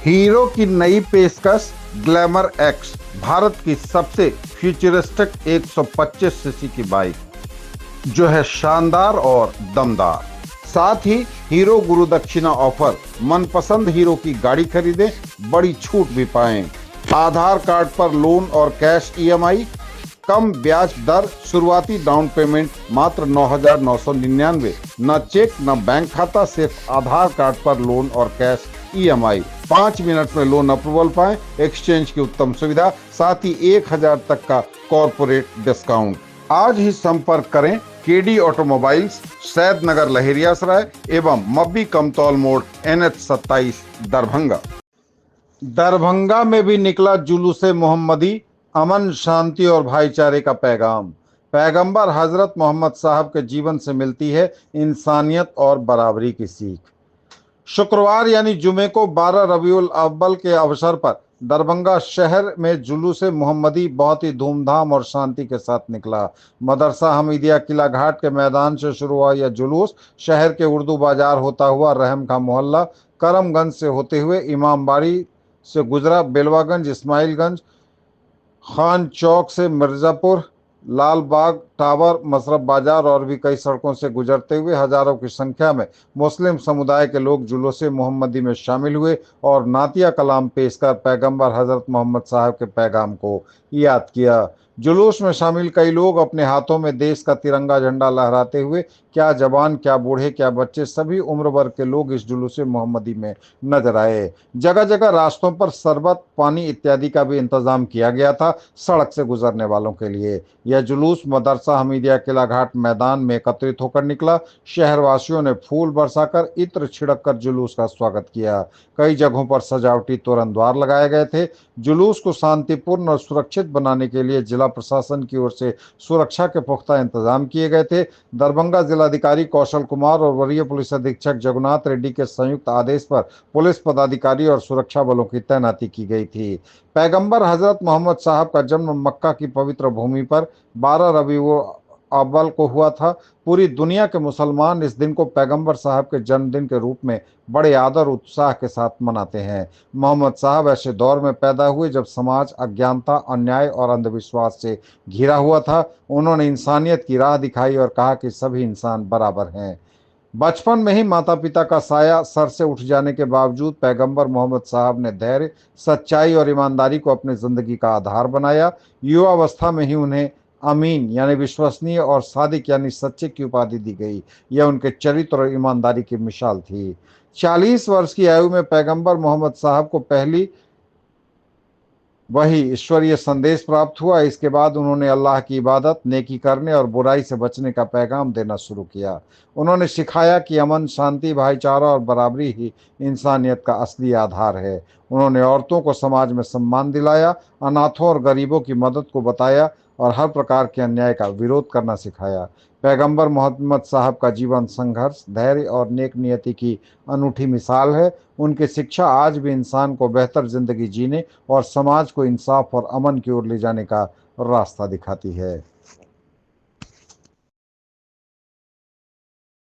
Hero की नई पेशकश ग्लैमर एक्स, भारत की सबसे फ्यूचरिस्टिक 125 सीसी की बाइक जो है शानदार और दमदार। साथ ही हीरो गुरु दक्षिणा ऑफर, मनपसंद हीरो की गाड़ी खरीदें, बड़ी छूट भी पाएं। आधार कार्ड पर लोन और कैश ईएमआई, कम ब्याज दर, शुरुआती डाउन पेमेंट मात्र 9,999, न चेक न बैंक खाता, सिर्फ आधार कार्ड पर लोन और कैश ईएमआई। 5 मिनट में लोन अप्रूवल पाएं, एक्सचेंज की उत्तम सुविधा, साथ ही 1,000 तक का कॉर्पोरेट डिस्काउंट। आज ही संपर्क करें केडी ऑटोमोबाइल्स, सैद नगर लहेरियासराय एवं मब्बी कमतौल मोड़ NH 27 दरभंगा। दरभंगा में भी निकला जुलूस मोहम्मदी, अमन शांति और भाईचारे का पैगाम। पैगंबर हजरत मोहम्मद साहब के जीवन से मिलती है इंसानियत और बराबरी की सीख। शुक्रवार यानी जुमे को 12 रबीउल अव्वल के अवसर पर दरभंगा शहर में जुलूस मोहम्मदी बहुत ही धूमधाम और शांति के साथ निकला। मदरसा हमीदिया किला घाट के मैदान से शुरू हुआ यह जुलूस शहर के उर्दू बाजार होता हुआ रहम खां मोहल्ला, करमगंज से होते हुए इमामबाड़ी से गुजरा, बेलवागंज, इस्माइलगंज, खान चौक से मिर्जापुर, लाल बाग टावर, मसरफ बाजार और भी कई सड़कों से गुजरते हुए हजारों की संख्या में मुस्लिम समुदाय के लोग जुलूस मोहम्मदी में शामिल हुए और नातिया कलाम पेश कर पैगंबर हजरत मोहम्मद साहब के पैगाम को याद किया। जुलूस में शामिल कई लोग अपने हाथों में देश का तिरंगा झंडा लहराते हुए, क्या जवान, क्या बूढ़े, क्या बच्चे, सभी उम्र वर्ग के लोग इस जुलूस मोहम्मदी में नजर आए। जगह जगह रास्तों पर शरबत, पानी इत्यादि का भी इंतजाम किया गया था सड़क से गुजरने वालों के लिए। यह जुलूस मदरसा हमीदिया किला घाट मैदान में एकत्रित होकर निकला। शहरवासियों ने फूल बरसाकर, इत्र छिड़क कर जुलूस का स्वागत किया। कई जगहों पर सजावटी तोरण द्वार लगाए गए थे। जुलूस को शांतिपूर्ण और सुरक्षित बनाने के लिए जिला प्रशासन की ओर से सुरक्षा के पुख्ता इंतजाम किए गए थे। दरभंगा जिलाधिकारी कौशल कुमार और वरीय पुलिस अधीक्षक जगन्नाथ रेड्डी के संयुक्त आदेश पर पुलिस पदाधिकारी और सुरक्षा बलों की तैनाती की गई थी। पैगंबर हजरत मोहम्मद साहब का जन्म मक्का की पवित्र भूमि पर 12 रबीउल अव्वल को हुआ था। पूरी दुनिया के मुसलमान इस दिन को पैगंबर साहब के जन्मदिन के रूप में बड़े आदर उत्साह के साथ मनाते हैं। मोहम्मद साहब ऐसे दौर में पैदा हुए जब समाज अज्ञानता, अन्याय और अंधविश्वास से घिरा हुआ था। उन्होंने इंसानियत की राह दिखाई और कहा कि सभी इंसान बराबर हैं। बचपन में ही माता पिता का साया सर से उठ जाने के बावजूद पैगंबर मोहम्मद साहब ने धैर्य, सच्चाई और ईमानदारी को अपनी जिंदगी का आधार बनाया। युवावस्था में ही उन्हें अमीन यानी विश्वसनीय और सादिक यानी सच्चे की उपाधि दी गई। यह उनके चरित्र और ईमानदारी की मिसाल थी। 40 वर्ष की आयु में पैगंबर मोहम्मद साहब को पहली वही ईश्वरीय संदेश प्राप्त हुआ। इसके बाद उन्होंने अल्लाह की इबादत, नेकी करने और बुराई से बचने का पैगाम देना शुरू किया। उन्होंने सिखाया कि अमन, शांति, भाईचारा और बराबरी ही इंसानियत का असली आधार है। उन्होंने औरतों को समाज में सम्मान दिलाया, अनाथों और गरीबों की मदद को बताया और हर प्रकार के अन्याय का विरोध करना सिखाया। पैगंबर मोहम्मद साहब का जीवन संघर्ष, धैर्य और नेक नियति की अनूठी मिसाल है। उनकी शिक्षा आज भी इंसान को बेहतर जिंदगी जीने और समाज को इंसाफ और अमन की ओर ले जाने का रास्ता दिखाती है।